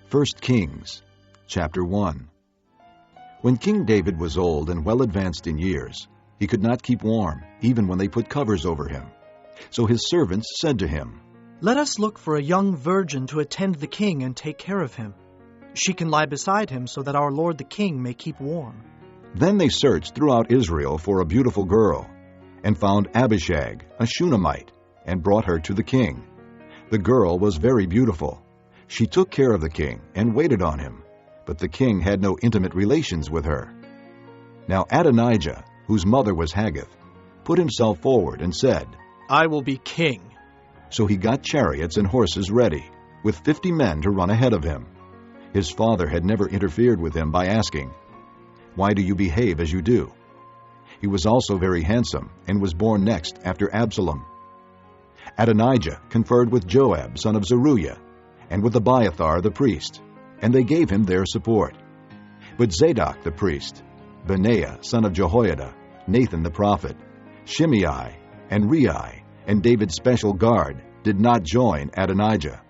1 Kings, chapter 1. When King David was old and well advanced in years, he could not keep warm, even when they put covers over him. So his servants said to him, "Let us look for a young virgin to attend the king and take care of him. She can lie beside him so that our lord the king may keep warm." Then they searched throughout Israel for a beautiful girl, and found Abishag, a Shunammite, and brought her to the king. The girl was very beautiful. She took care of the king and waited on him, but the king had no intimate relations with her. Now Adonijah, whose mother was Haggith, put himself forward and said, "I will be king." So he got chariots and horses ready, with 50 men to run ahead of him. His father had never interfered with him by asking, "Why do you behave as you do?" He was also very handsome, and was born next after Absalom. Adonijah conferred with Joab, son of Zeruiah, and with Abiathar the priest, and they gave him their support. But Zadok the priest, Benaiah son of Jehoiada, Nathan the prophet, Shimei, and Rei, and David's special guard did not join Adonijah.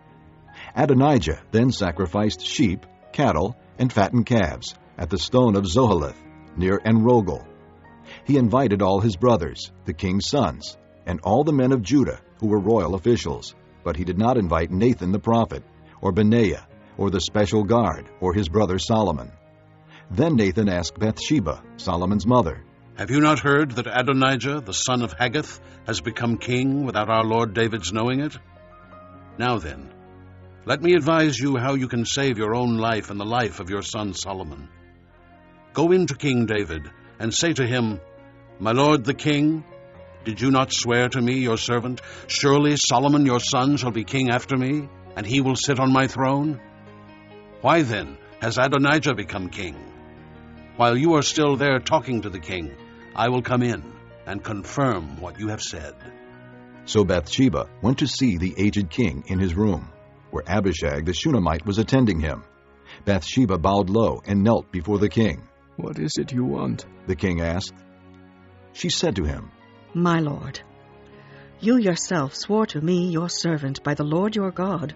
Adonijah then sacrificed sheep, cattle, and fattened calves at the stone of Zoheleth, near Enrogel. He invited all his brothers, the king's sons, and all the men of Judah who were royal officials, but he did not invite Nathan the prophet, or Benaiah, or the special guard, or his brother Solomon. Then Nathan asked Bathsheba, Solomon's mother, "Have you not heard that Adonijah, the son of Haggith, has become king without our lord David's knowing it? Now then, let me advise you how you can save your own life and the life of your son Solomon. Go in to King David, and say to him, 'My lord the king, did you not swear to me, your servant, surely Solomon your son shall be king after me, and he will sit on my throne? Why then has Adonijah become king? While you are still there talking to the king, I will come in and confirm what you have said.'" So Bathsheba went to see the aged king in his room, where Abishag the Shunammite was attending him. Bathsheba bowed low and knelt before the king. "What is it you want?" The king asked. She said to him, "My lord, you yourself swore to me, your servant, by the Lord your God,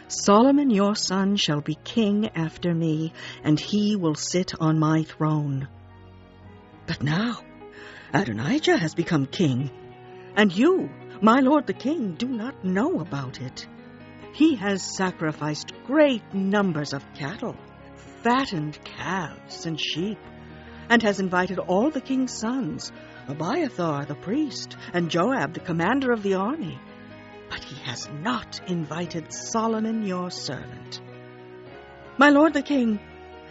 Solomon your son shall be king after me, and he will sit on my throne. But now Adonijah has become king, and you, my lord the king, do not know about it. He has sacrificed great numbers of cattle, fattened calves and sheep, and has invited all the king's sons, Abiathar the priest, and Joab the commander of the army. But he has not invited Solomon your servant. My lord the king,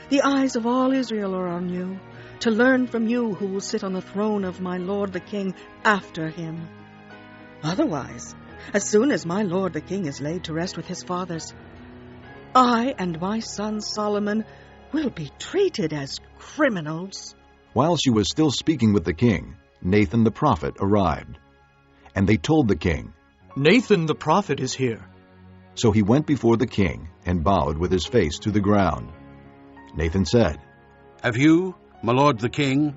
the eyes of all Israel are on you, to learn from you who will sit on the throne of my lord the king after him. Otherwise, as soon as my lord the king is laid to rest with his fathers, I and my son Solomon will be treated as criminals." While she was still speaking with the king, Nathan the prophet arrived. And they told the king. "Nathan the prophet is here." So he went before the king and bowed with his face to the ground. Nathan said, "Have you, my lord the king,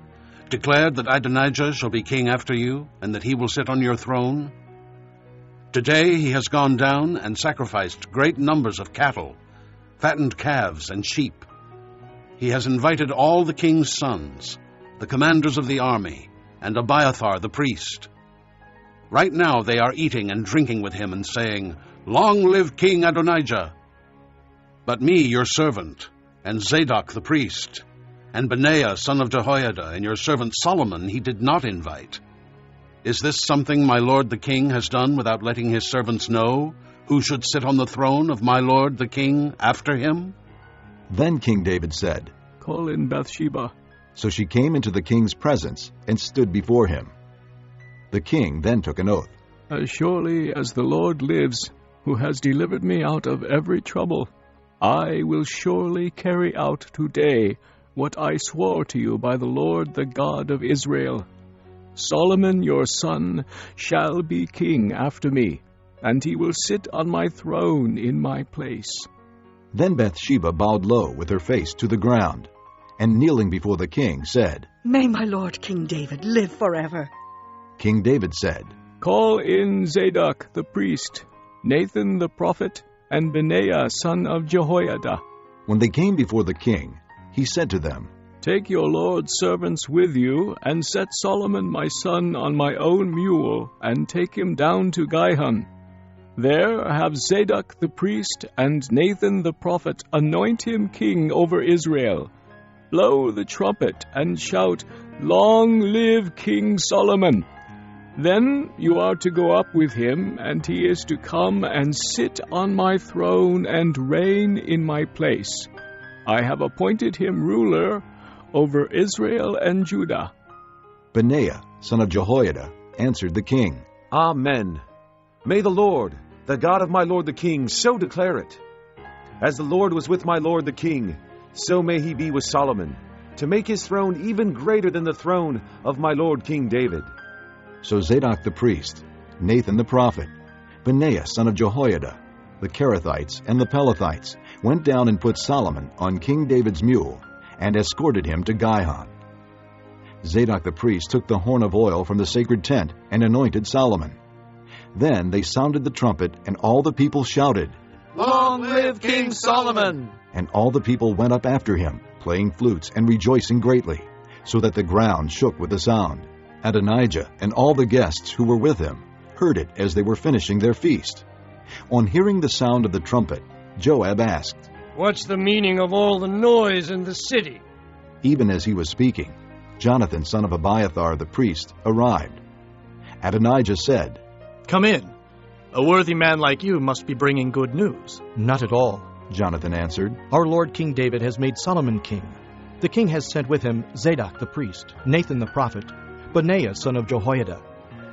declared that Adonijah shall be king after you, and that he will sit on your throne? Today he has gone down and sacrificed great numbers of cattle, fattened calves and sheep. He has invited all the king's sons, the commanders of the army, and Abiathar the priest. Right now they are eating and drinking with him and saying, 'Long live King Adonijah!' But me, your servant, and Zadok the priest, and Benaiah son of Jehoiada, and your servant Solomon he did not invite. Is this something my lord the king has done without letting his servants know who should sit on the throne of my lord the king after him?" Then King David said, "Call in Bathsheba." So she came into the king's presence and stood before him. The king then took an oath. "As surely as the Lord lives, who has delivered me out of every trouble, I will surely carry out today what I swore to you by the Lord the God of Israel. Solomon your son shall be king after me, and he will sit on my throne in my place." Then Bathsheba bowed low with her face to the ground, and kneeling before the king said, "May my lord King David live forever." King David said, "Call in Zadok the priest, Nathan the prophet, and Benaiah son of Jehoiada, When they came before the king, he said to them, Take your lord's servants with you, and set Solomon my son on my own mule, and take him down to Gihon. There have Zadok the priest and Nathan the prophet anoint him king over Israel. Blow the trumpet and shout, Long live King Solomon! Then you are to go up with him, and he is to come and sit on my throne and reign in my place. I have appointed him ruler over Israel and Judah. Benaiah, son of Jehoiada, answered the king, Amen. May the Lord, the God of my lord the king, so declare it. As the Lord was with my lord the king, so may he be with Solomon, to make his throne even greater than the throne of my lord King David. So Zadok the priest, Nathan the prophet, Benaiah son of Jehoiada, the Kerethites and the Pelethites went down and put Solomon on King David's mule and escorted him to Gihon. Zadok the priest took the horn of oil from the sacred tent and anointed Solomon. Then they sounded the trumpet, and all the people shouted, Long live King Solomon! And all the people went up after him, playing flutes and rejoicing greatly, so that the ground shook with the sound. Adonijah and all the guests who were with him heard it as they were finishing their feast. On hearing the sound of the trumpet, Joab asked, What's the meaning of all the noise in the city? Even as he was speaking, Jonathan son of Abiathar the priest arrived. Adonijah said, Come in. A worthy man like you must be bringing good news. Not at all, Jonathan answered. Our Lord King David has made Solomon king. The king has sent with him Zadok the priest, Nathan the prophet, Benaiah son of Jehoiada,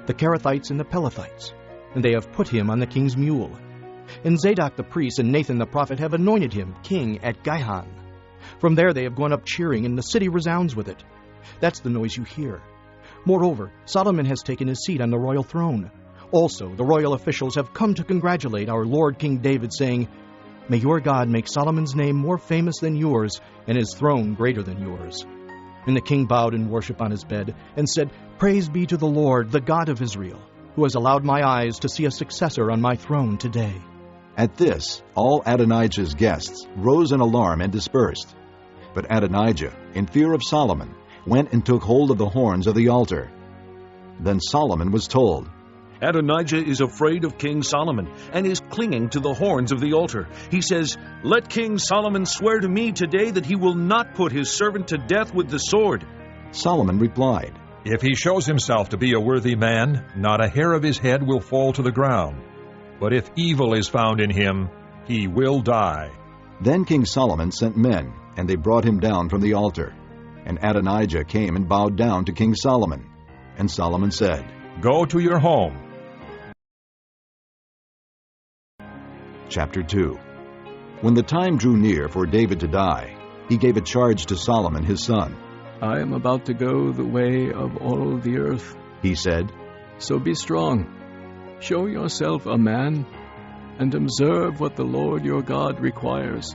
the Kerethites and the Pelethites, and they have put him on the king's mule. And Zadok the priest and Nathan the prophet have anointed him king at Gihon. From there they have gone up cheering, and the city resounds with it. That's the noise you hear. Moreover, Solomon has taken his seat on the royal throne. Also, the royal officials have come to congratulate our Lord King David, saying, May your God make Solomon's name more famous than yours, and his throne greater than yours. And the king bowed in worship on his bed, and said, Praise be to the Lord, the God of Israel, who has allowed my eyes to see a successor on my throne today. At this, all Adonijah's guests rose in alarm and dispersed. But Adonijah, in fear of Solomon, went and took hold of the horns of the altar. Then Solomon was told, Adonijah is afraid of King Solomon, and is clinging to the horns of the altar. He says, Let King Solomon swear to me today that he will not put his servant to death with the sword. Solomon replied, If he shows himself to be a worthy man, not a hair of his head will fall to the ground. But if evil is found in him, he will die. Then King Solomon sent men, and they brought him down from the altar. And Adonijah came and bowed down to King Solomon. And Solomon said, Go to your home. Chapter 2. When the time drew near for David to die, he gave a charge to Solomon his son. I am about to go the way of all the earth, He said, So be strong. Show yourself a man, and observe what the Lord your God requires.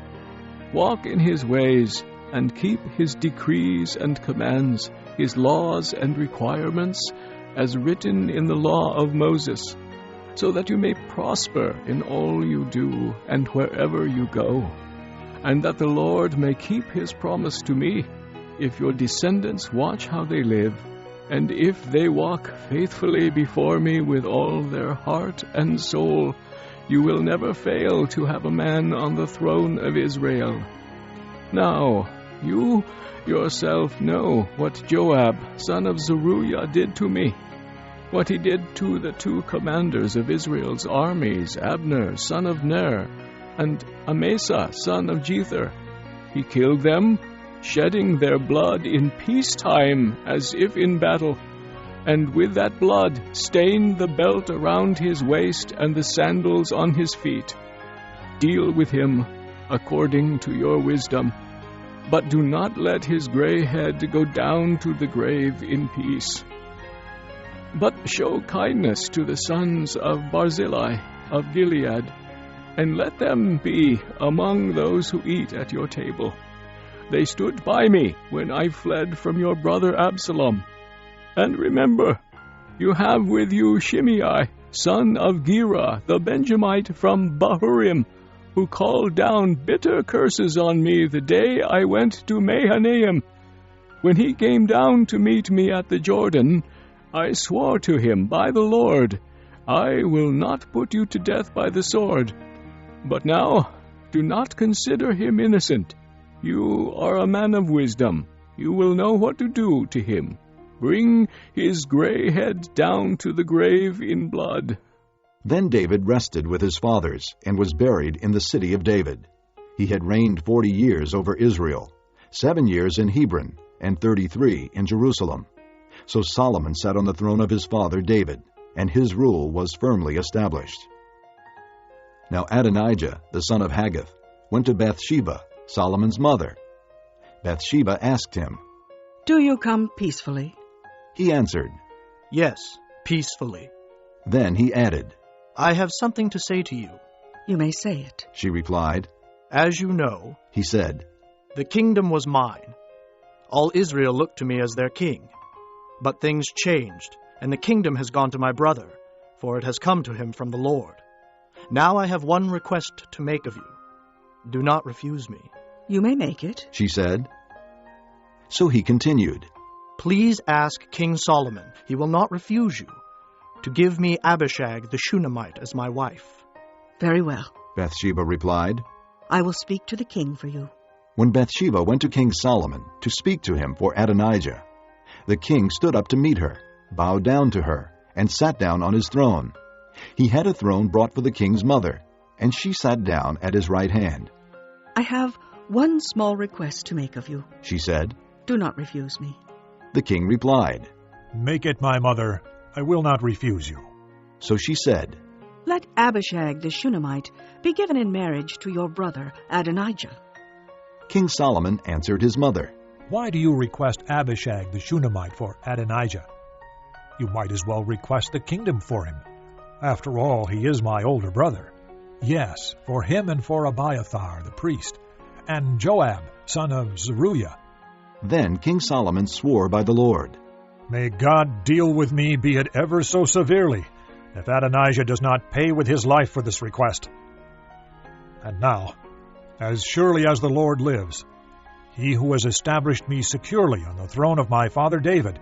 Walk in his ways, and keep his decrees and commands, his laws and requirements, as written in the law of Moses, so that you may prosper in all you do and wherever you go, and that the Lord may keep his promise to me, if your descendants watch how they live, and if they walk faithfully before me with all their heart and soul. You will never fail to have a man on the throne of Israel. Now, you yourself know what Joab, son of Zeruiah, did to me, what he did to the two commanders of Israel's armies, Abner, son of Ner, and Amasa, son of Jether. He killed them, shedding their blood in peacetime as if in battle, and with that blood stained the belt around his waist and the sandals on his feet. Deal with him according to your wisdom, but do not let his gray head go down to the grave in peace. But show kindness to the sons of Barzillai of Gilead, and let them be among those who eat at your table. They stood by me when I fled from your brother Absalom. And remember, you have with you Shimei, son of Gera, the Benjamite from Bahurim, who called down bitter curses on me the day I went to Mahanaim. When he came down to meet me at the Jordan, I swore to him by the Lord, I will not put you to death by the sword. But now, do not consider him innocent. You are a man of wisdom. You will know what to do to him. Bring his gray head down to the grave in blood. Then David rested with his fathers, and was buried in the city of David. He had reigned 40 years over Israel, 7 years in Hebron, and 33 in Jerusalem. So Solomon sat on the throne of his father David, and his rule was firmly established. Now Adonijah, the son of Haggith, went to Bathsheba, Solomon's mother. Bathsheba asked him, Do you come peacefully? He answered, Yes, peacefully. Then he added, I have something to say to you. You may say it. She replied. As you know, He said, the kingdom was mine. All Israel looked to me as their king. But things changed, and the kingdom has gone to my brother, for it has come to him from the Lord. Now I have one request to make of you. Do not refuse me. You may make it. she said. So he continued, Please ask King Solomon, he will not refuse you, to give me Abishag the Shunammite as my wife. Very well. Bathsheba replied. I will speak to the king for you. When Bathsheba went to King Solomon to speak to him for Adonijah, the king stood up to meet her, bowed down to her, and sat down on his throne. He had a throne brought for the king's mother, and she sat down at his right hand. I have one small request to make of you. She said. Do not refuse me. The king replied. Make it my mother. I will not refuse you. So she said, Let Abishag the Shunammite be given in marriage to your brother Adonijah. King Solomon answered his mother, Why do you request Abishag the Shunammite for Adonijah? You might as well request the kingdom for him. After all, he is my older brother. Yes, for him and for Abiathar the priest, and Joab, son of Zeruiah. Then King Solomon swore by the Lord, May God deal with me, be it ever so severely, if Adonijah does not pay with his life for this request. And now, as surely as the Lord lives, he who has established me securely on the throne of my father David,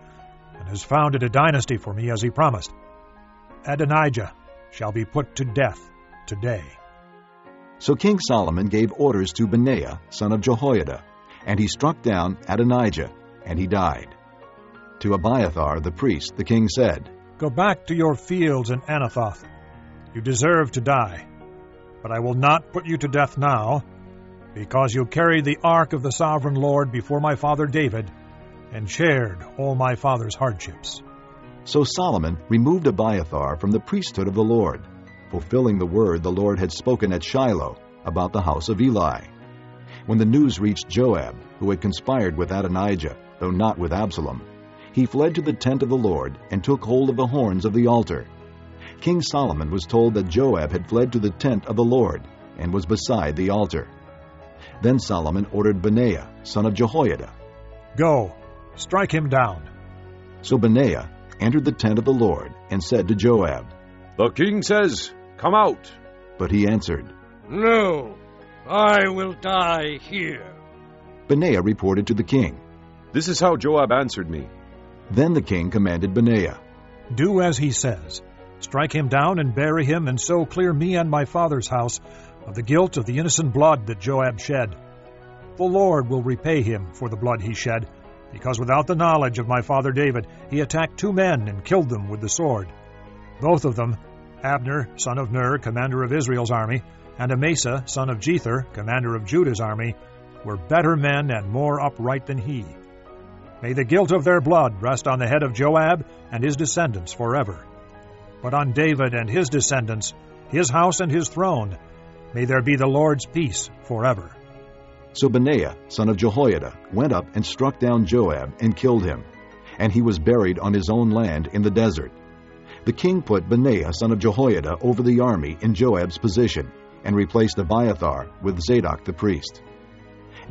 and has founded a dynasty for me as he promised, Adonijah shall be put to death today. So King Solomon gave orders to Benaiah, son of Jehoiada, and he struck down Adonijah, and he died. To Abiathar the priest the king said, Go back to your fields in Anathoth. You deserve to die, but I will not put you to death now, because you carried the ark of the sovereign Lord before my father David, and shared all my father's hardships. So Solomon removed Abiathar from the priesthood of the Lord, fulfilling the word the Lord had spoken at Shiloh about the house of Eli. When the news reached Joab, who had conspired with Adonijah, though not with Absalom, he fled to the tent of the Lord and took hold of the horns of the altar. King Solomon was told that Joab had fled to the tent of the Lord and was beside the altar. Then Solomon ordered Benaiah, son of Jehoiada, Go, strike him down. So Benaiah entered the tent of the Lord and said to Joab, The king says, Come out. But he answered, No, I will die here. Benaiah reported to the king. This is how Joab answered me. Then the king commanded Benaiah, Do as he says. Strike him down and bury him, and so clear me and my father's house of the guilt of the innocent blood that Joab shed. The Lord will repay him for the blood he shed, because without the knowledge of my father David he attacked 2 men and killed them with the sword. Both of them, Abner, son of Ner, commander of Israel's army, and Amasa, son of Jether, commander of Judah's army, were better men and more upright than he. May the guilt of their blood rest on the head of Joab and his descendants forever. But on David and his descendants, his house and his throne, may there be the Lord's peace forever. So Benaiah, son of Jehoiada, went up and struck down Joab and killed him, and he was buried on his own land in the desert. The king put Benaiah, son of Jehoiada, over the army in Joab's position, and replaced Abiathar with Zadok the priest.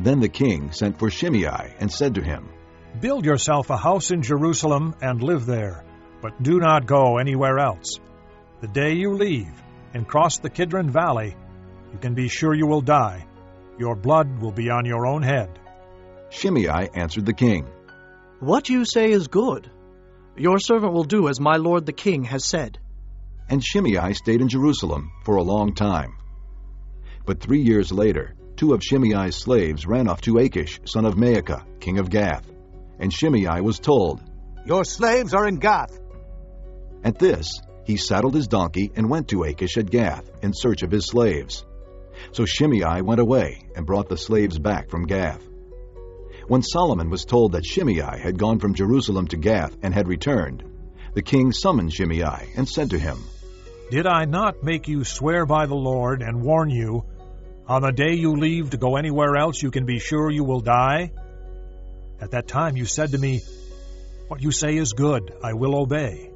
Then the king sent for Shimei and said to him, Build yourself a house in Jerusalem and live there, but do not go anywhere else. The day you leave and cross the Kidron Valley, you can be sure you will die. Your blood will be on your own head." Shimei answered the king, "What you say is good. Your servant will do as my lord the king has said." and Shimei stayed in Jerusalem for a long time. But 3 years later, 2 of Shimei's slaves ran off to Achish, son of Maacah, king of Gath, and Shimei was told, "Your slaves are in Gath." At this, he saddled his donkey and went to Achish at Gath in search of his slaves. So Shimei went away and brought the slaves back from Gath. When Solomon was told that Shimei had gone from Jerusalem to Gath and had returned, the king summoned Shimei and said to him, "Did I not make you swear by the Lord and warn you, on the day you leave to go anywhere else you can be sure you will die? At that time you said to me, 'What you say is good, I will obey.'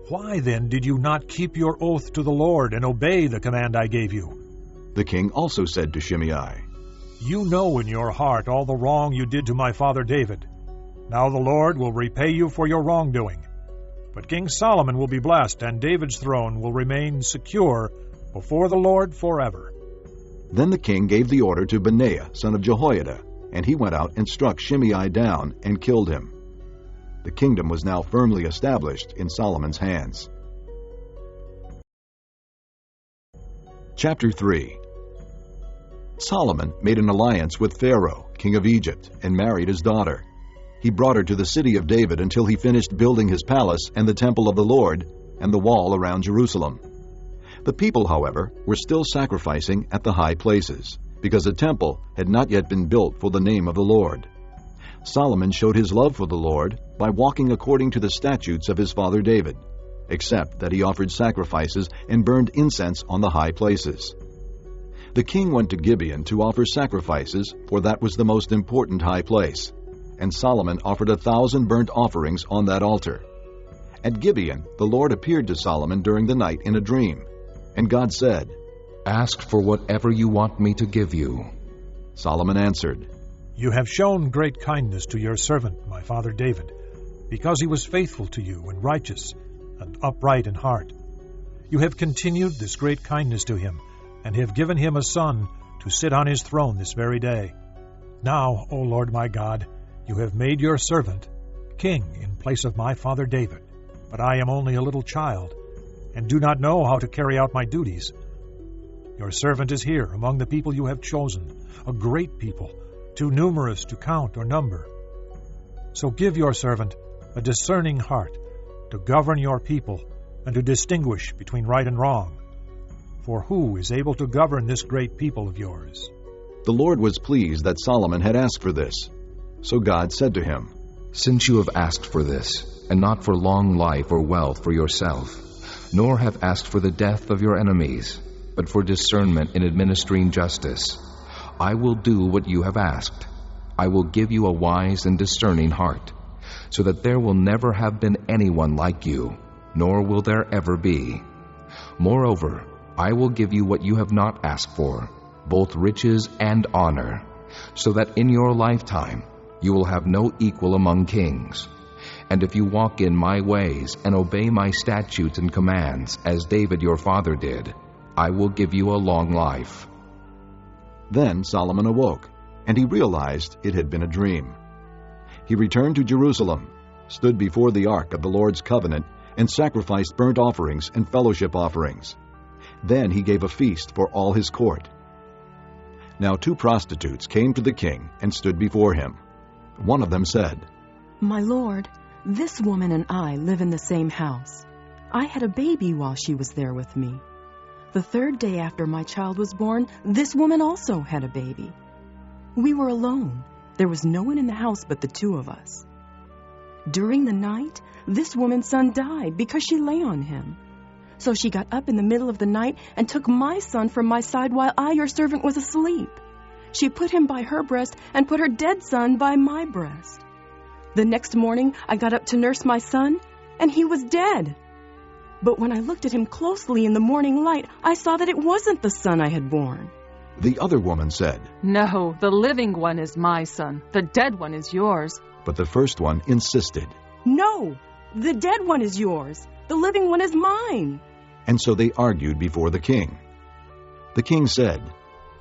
Why then did you not keep your oath to the Lord and obey the command I gave you?" The king also said to Shimei, "You know in your heart all the wrong you did to my father David. Now the Lord will repay you for your wrongdoing. But King Solomon will be blessed, and David's throne will remain secure before the Lord forever." Then the king gave the order to Benaiah, son of Jehoiada, and he went out and struck Shimei down and killed him. The kingdom was now firmly established in Solomon's hands. Chapter 3. Solomon made an alliance with Pharaoh, king of Egypt, and married his daughter. He brought her to the city of David until he finished building his palace and the temple of the Lord and the wall around Jerusalem. The people, however, were still sacrificing at the high places, because a temple had not yet been built for the name of the Lord. Solomon showed his love for the Lord by walking according to the statutes of his father David, except that he offered sacrifices and burned incense on the high places. The king went to Gibeon to offer sacrifices, for that was the most important high place, and Solomon offered 1,000 burnt offerings on that altar. At Gibeon, the Lord appeared to Solomon during the night in a dream, and God said, "Ask for whatever you want me to give you." Solomon answered, "You have shown great kindness to your servant, my father David, because he was faithful to you and righteous and upright in heart. You have continued this great kindness to him, and have given him a son to sit on his throne this very day. Now, O Lord my God, you have made your servant king in place of my father David, but I am only a little child, and do not know how to carry out my duties. Your servant is here among the people you have chosen, a great people, too numerous to count or number. So give your servant a discerning heart to govern your people and to distinguish between right and wrong. For who is able to govern this great people of yours?" The Lord was pleased that Solomon had asked for this. So God said to him, "Since you have asked for this, and not for long life or wealth for yourself, nor have asked for the death of your enemies, but for discernment in administering justice, I will do what you have asked. I will give you a wise and discerning heart, so that there will never have been anyone like you, nor will there ever be. Moreover, I will give you what you have not asked for, both riches and honor, so that in your lifetime you will have no equal among kings. And if you walk in my ways and obey my statutes and commands, as David your father did, I will give you a long life." Then Solomon awoke, and he realized it had been a dream. He returned to Jerusalem, stood before the ark of the Lord's covenant, and sacrificed burnt offerings and fellowship offerings. Then he gave a feast for all his court. Now 2 prostitutes came to the king and stood before him. One of them said, "My lord, this woman and I live in the same house. I had a baby while she was there with me. The 3rd day after my child was born, this woman also had a baby. We were alone. There was no one in the house but the 2 of us. During the night, this woman's son died because she lay on him. So she got up in the middle of the night and took my son from my side while I, your servant, was asleep. She put him by her breast and put her dead son by my breast. The next morning, I got up to nurse my son, and he was dead. But when I looked at him closely in the morning light, I saw that it wasn't the son I had born." The other woman said, "No, the living one is my son. The dead one is yours." But the first one insisted. "No, the dead one is yours. The living one is mine." And so they argued before the king. The king said,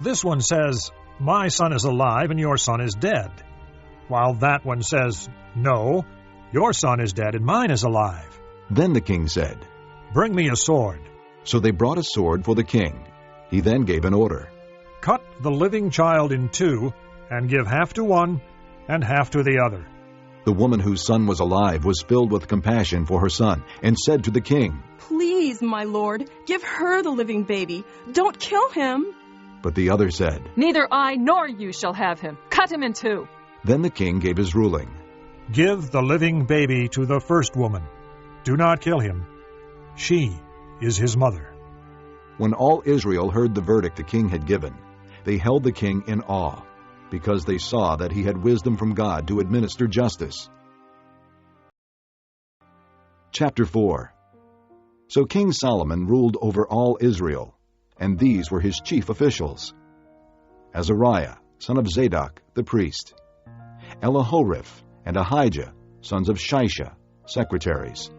"This one says, 'My son is alive and your son is dead,' while that one says, 'No, your son is dead and mine is alive.'" Then the king said, "Bring me a sword." So they brought a sword for the king. He then gave an order. "Cut the living child in two, and give half to one and half to the other." The woman whose son was alive was filled with compassion for her son, and said to the king, "Please, my lord, give her the living baby. Don't kill him." But the other said, "Neither I nor you shall have him. Cut him in two." Then the king gave his ruling. "Give the living baby to the first woman. Do not kill him. She is his mother." When all Israel heard the verdict the king had given, they held the king in awe, because they saw that he had wisdom from God to administer justice. Chapter 4. So King Solomon ruled over all Israel, and these were his chief officials: Azariah, son of Zadok, the priest; Elihoreph and Ahijah, sons of Shisha, secretaries;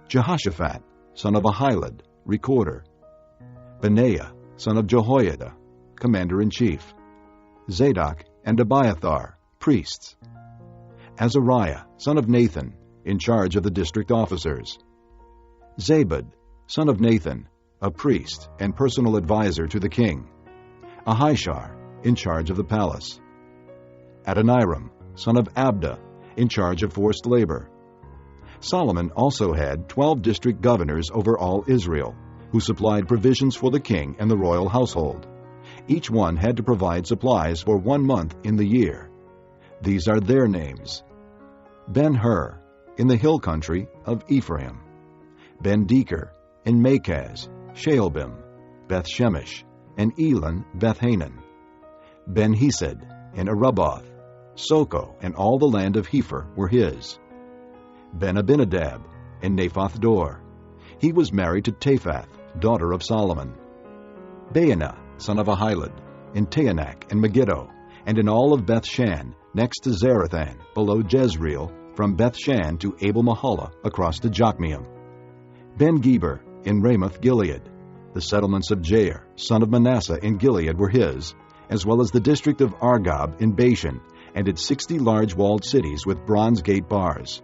Jehoshaphat, son of Ahilud, recorder; Benaiah, son of Jehoiada, commander-in-chief; Zadok and Abiathar, priests; Azariah, son of Nathan, in charge of the district officers; Zabud, son of Nathan, a priest and personal advisor to the king; Ahishar, in charge of the palace; Adoniram, son of Abda, in charge of forced labor. Solomon also had 12 district governors over all Israel, who supplied provisions for the king and the royal household. Each one had to provide supplies for 1 month in the year. These are their names: Ben-Hur, in the hill country of Ephraim; Ben-Deker, in Makaz, Shaalbim, Beth-Shemesh, and Elon Beth-Hanan; Ben-Hesed, in Arubboth; Soko and all the land of Hepher were his; Ben-Abinadab, in Naphoth Dor. He was married to Taphath, daughter of Solomon; Baanah, son of Ahilud, in Taanach and Megiddo, and in all of Beth-Shan, next to Zarathan, below Jezreel, from Beth-Shan to Abel-Mahalah, across to Jokmeam; Ben-Geber, in Ramoth-Gilead. The settlements of Jair, son of Manasseh, in Gilead were his, as well as the district of Argob in Bashan, and its 60 large walled cities with bronze gate bars;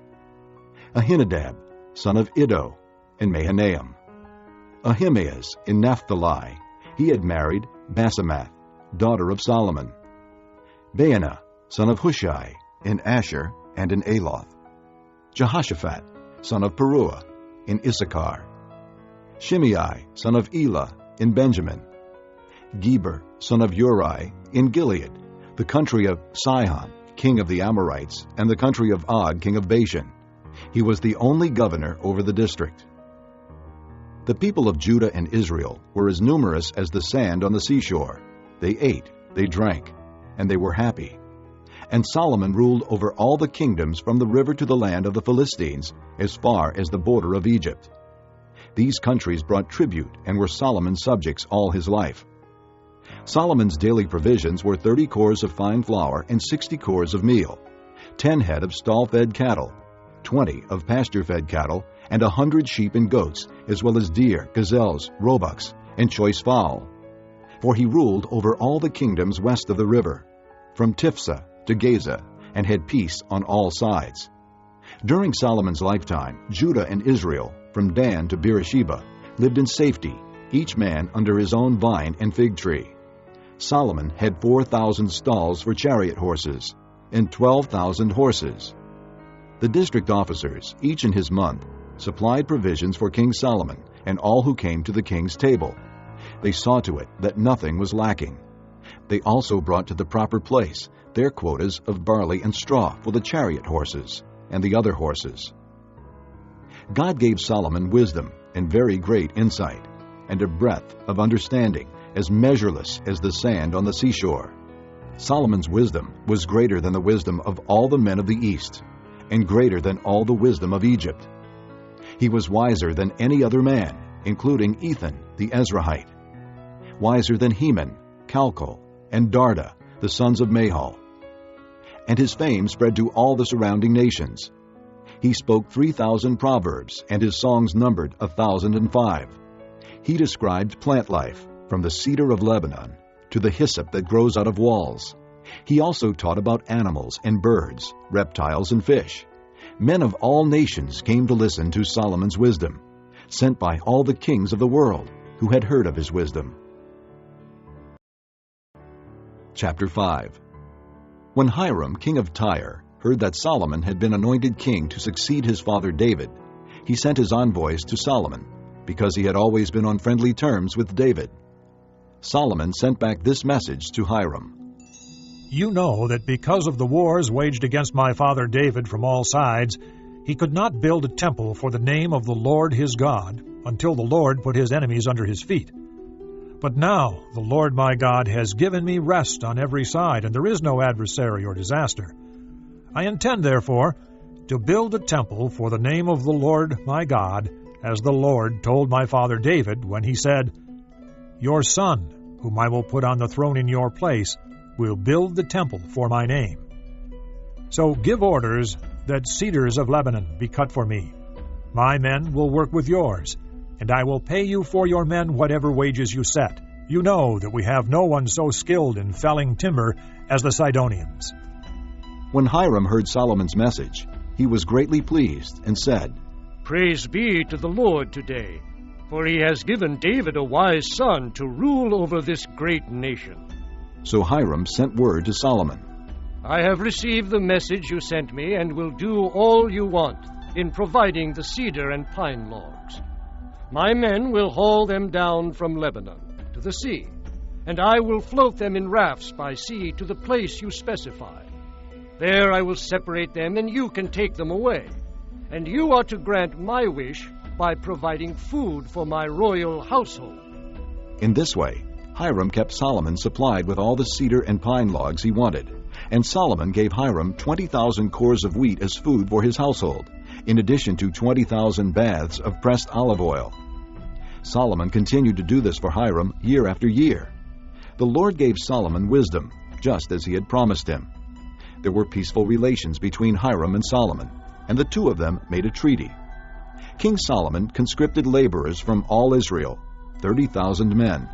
Ahinadab, son of Iddo, in Mahanaim; Ahimaaz, in Naphtali. He had married Basemath, daughter of Solomon; Baanah, son of Hushai, in Asher and in Aloth; Jehoshaphat, son of Peruah, in Issachar; Shimei, son of Elah, in Benjamin; Geber, son of Uri, in Gilead, the country of Sihon, king of the Amorites, and the country of Og, king of Bashan. He was the only governor over the district. The people of Judah and Israel were as numerous as the sand on the seashore. They ate, they drank, and they were happy. And Solomon ruled over all the kingdoms from the river to the land of the Philistines, as far as the border of Egypt. These countries brought tribute and were Solomon's subjects all his life. Solomon's daily provisions were 30 cors of fine flour and 60 cors of meal, 10 head of stall-fed cattle, 20 of pasture-fed cattle, and 100 sheep and goats, as well as deer, gazelles, roebucks, and choice fowl. For he ruled over all the kingdoms west of the river, from Tiphsah to Gaza, and had peace on all sides. During Solomon's lifetime, Judah and Israel, from Dan to Beersheba, lived in safety, each man under his own vine and fig tree. Solomon had 4,000 stalls for chariot horses, and 12,000 horses. The district officers, each in his month, supplied provisions for King Solomon and all who came to the king's table. They saw to it that nothing was lacking. They also brought to the proper place their quotas of barley and straw for the chariot horses and the other horses. God gave Solomon wisdom and very great insight, and a breadth of understanding as measureless as the sand on the seashore. Solomon's wisdom was greater than the wisdom of all the men of the East, and greater than all the wisdom of Egypt. He was wiser than any other man, including Ethan the Ezrahite, wiser than Heman, Calcol, and Darda, the sons of Mahol. And his fame spread to all the surrounding nations. He spoke 3,000 proverbs, and his songs numbered 1,005. He described plant life, from the cedar of Lebanon to the hyssop that grows out of walls. He also taught about animals and birds, reptiles and fish. Men of all nations came to listen to Solomon's wisdom, sent by all the kings of the world who had heard of his wisdom. Chapter 5. When Hiram, king of Tyre, heard that Solomon had been anointed king to succeed his father David, he sent his envoys to Solomon, because he had always been on friendly terms with David. Solomon sent back this message to Hiram. You know that because of the wars waged against my father David from all sides, he could not build a temple for the name of the Lord his God until the Lord put his enemies under his feet. But now the Lord my God has given me rest on every side, and there is no adversary or disaster. I intend, therefore, to build a temple for the name of the Lord my God, as the Lord told my father David when he said, Your son, whom I will put on the throne in your place, will build the temple for my name. So give orders that cedars of Lebanon be cut for me. My men will work with yours, and I will pay you for your men whatever wages you set. You know that we have no one so skilled in felling timber as the Sidonians. When Hiram heard Solomon's message, he was greatly pleased and said, Praise be to the Lord today, for he has given David a wise son to rule over this great nation. So Hiram sent word to Solomon, I have received the message you sent me and will do all you want in providing the cedar and pine logs. My men will haul them down from Lebanon to the sea, and I will float them in rafts by sea to the place you specify. There I will separate them, and you can take them away. And you are to grant my wish by providing food for my royal household. In this way, Hiram kept Solomon supplied with all the cedar and pine logs he wanted, and Solomon gave Hiram 20,000 cores of wheat as food for his household, in addition to 20,000 baths of pressed olive oil. Solomon continued to do this for Hiram year after year. The Lord gave Solomon wisdom, just as he had promised him. There were peaceful relations between Hiram and Solomon, and the two of them made a treaty. King Solomon conscripted laborers from all Israel, 30,000 men.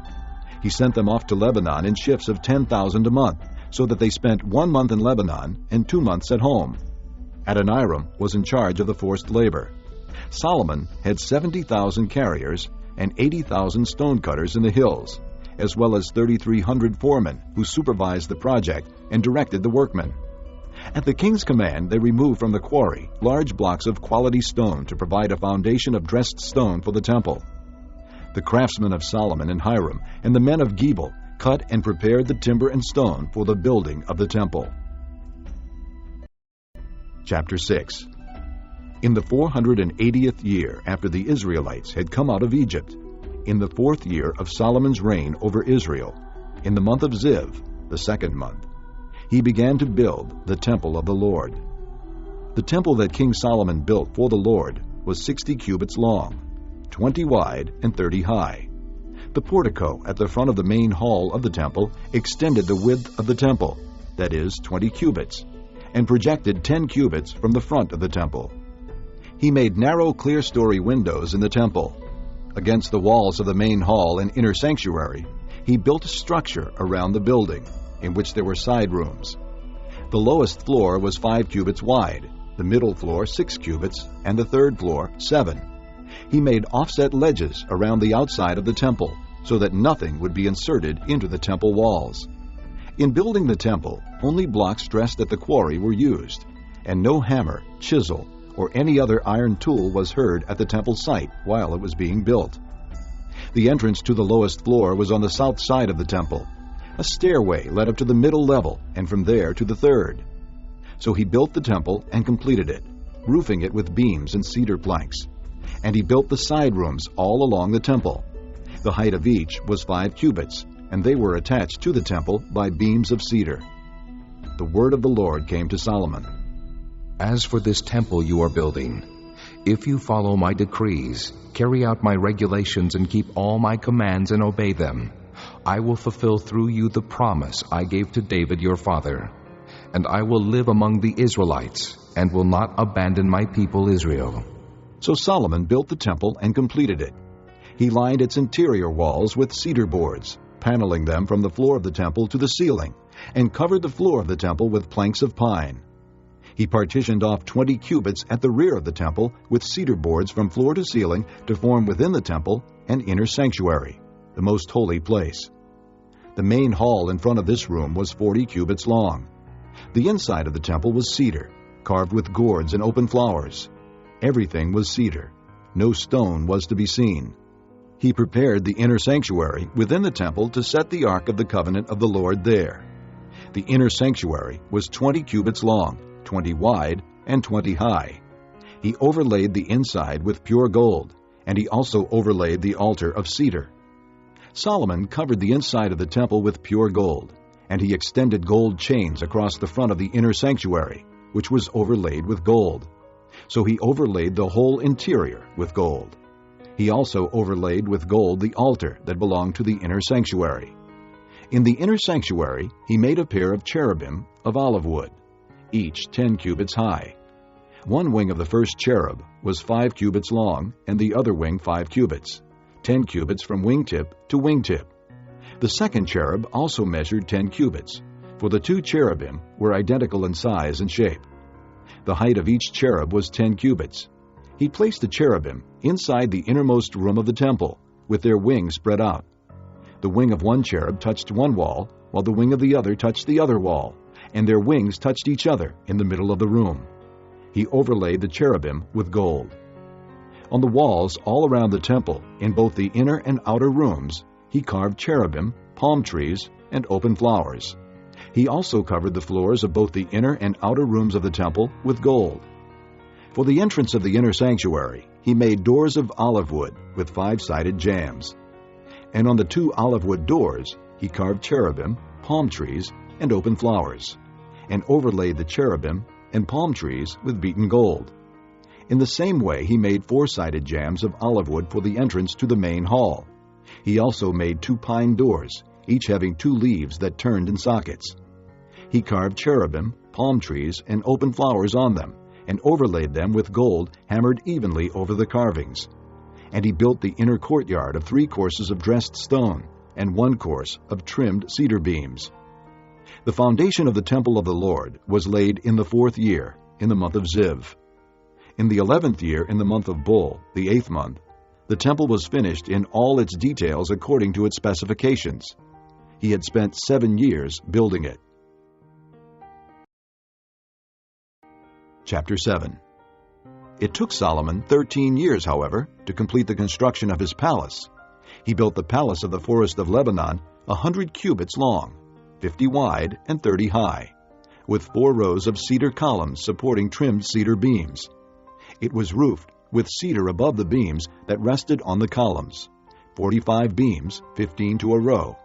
He sent them off to Lebanon in shifts of 10,000 a month, so that they spent 1 month in Lebanon and 2 months at home. Adonijah was in charge of the forced labor. Solomon had 70,000 carriers and 80,000 stonecutters in the hills, as well as 3,300 foremen who supervised the project and directed the workmen. At the king's command, they removed from the quarry large blocks of quality stone to provide a foundation of dressed stone for the temple. The craftsmen of Solomon and Hiram and the men of Gebal cut and prepared the timber and stone for the building of the temple. Chapter 6. In the 480th year after the Israelites had come out of Egypt, in the 4th year of Solomon's reign over Israel, in the month of Ziv, the 2nd month, he began to build the temple of the Lord. The temple that King Solomon built for the Lord was 60 cubits long, 20 wide, and 30 high. The portico at the front of the main hall of the temple extended the width of the temple, that is, 20 cubits, and projected 10 cubits from the front of the temple. He made narrow clerestory windows in the temple. Against the walls of the main hall and inner sanctuary, he built a structure around the building, in which there were side rooms. The lowest floor was 5 cubits wide, the middle floor 6 cubits, and the third floor 7. He made offset ledges around the outside of the temple, so that nothing would be inserted into the temple walls. In building the temple, only blocks dressed at the quarry were used, and no hammer, chisel, or any other iron tool was heard at the temple site while it was being built. The entrance to the lowest floor was on the south side of the temple. A stairway led up to the middle level, and from there to the third. So he built the temple and completed it, roofing it with beams and cedar planks. And he built the side rooms all along the temple. The height of each was 5 cubits, and they were attached to the temple by beams of cedar. The word of the Lord came to Solomon. As for this temple you are building, if you follow my decrees, carry out my regulations, and keep all my commands and obey them, I will fulfill through you the promise I gave to David your father, and I will live among the Israelites, and will not abandon my people Israel. So Solomon built the temple and completed it. He lined its interior walls with cedar boards, paneling them from the floor of the temple to the ceiling, and covered the floor of the temple with planks of pine. He partitioned off 20 cubits at the rear of the temple with cedar boards from floor to ceiling to form within the temple an inner sanctuary, the most holy place. The main hall in front of this room was 40 cubits long. The inside of the temple was cedar, carved with gourds and open flowers. Everything was cedar. No stone was to be seen. He prepared the inner sanctuary within the temple to set the Ark of the Covenant of the Lord there. The inner sanctuary was 20 cubits long, 20 wide, and 20 high. He overlaid the inside with pure gold, and he also overlaid the altar of cedar. Solomon covered the inside of the temple with pure gold, and he extended gold chains across the front of the inner sanctuary, which was overlaid with gold. So he overlaid the whole interior with gold. He also overlaid with gold the altar that belonged to the inner sanctuary. In the inner sanctuary he made a pair of cherubim of olive wood, each 10 cubits high. One wing of the first cherub was 5 cubits long, and the other wing 5 cubits, 10 cubits from wingtip to wingtip. The second cherub also measured 10 cubits, for the 2 cherubim were identical in size and shape. The height of each cherub was 10 cubits. He placed the cherubim inside the innermost room of the temple, with their wings spread out. The wing of one cherub touched one wall, while the wing of the other touched the other wall, and their wings touched each other in the middle of the room. He overlaid the cherubim with gold. On the walls all around the temple, in both the inner and outer rooms, he carved cherubim, palm trees, and open flowers. He also covered the floors of both the inner and outer rooms of the temple with gold. For the entrance of the inner sanctuary, he made doors of olive wood with 5-sided jambs. And on the 2 olive wood doors, he carved cherubim, palm trees, and open flowers, and overlaid the cherubim and palm trees with beaten gold. In the same way he made 4-sided jambs of olive wood for the entrance to the main hall. He also made 2 pine doors, each having 2 leaves that turned in sockets. He carved cherubim, palm trees, and open flowers on them, and overlaid them with gold hammered evenly over the carvings. And he built the inner courtyard of 3 courses of dressed stone, and 1 course of trimmed cedar beams. The foundation of the temple of the Lord was laid in the 4th year, in the month of Ziv. In the 11th year, in the month of Bul, the 8th month, the temple was finished in all its details according to its specifications. He had spent 7 years building it. Chapter 7. It took Solomon 13 years, however, to complete the construction of his palace. He built the palace of the forest of Lebanon 100 cubits long, 50 wide, and 30 high, with 4 rows of cedar columns supporting trimmed cedar beams. It was roofed with cedar above the beams that rested on the columns, 45 beams, 15 to a row.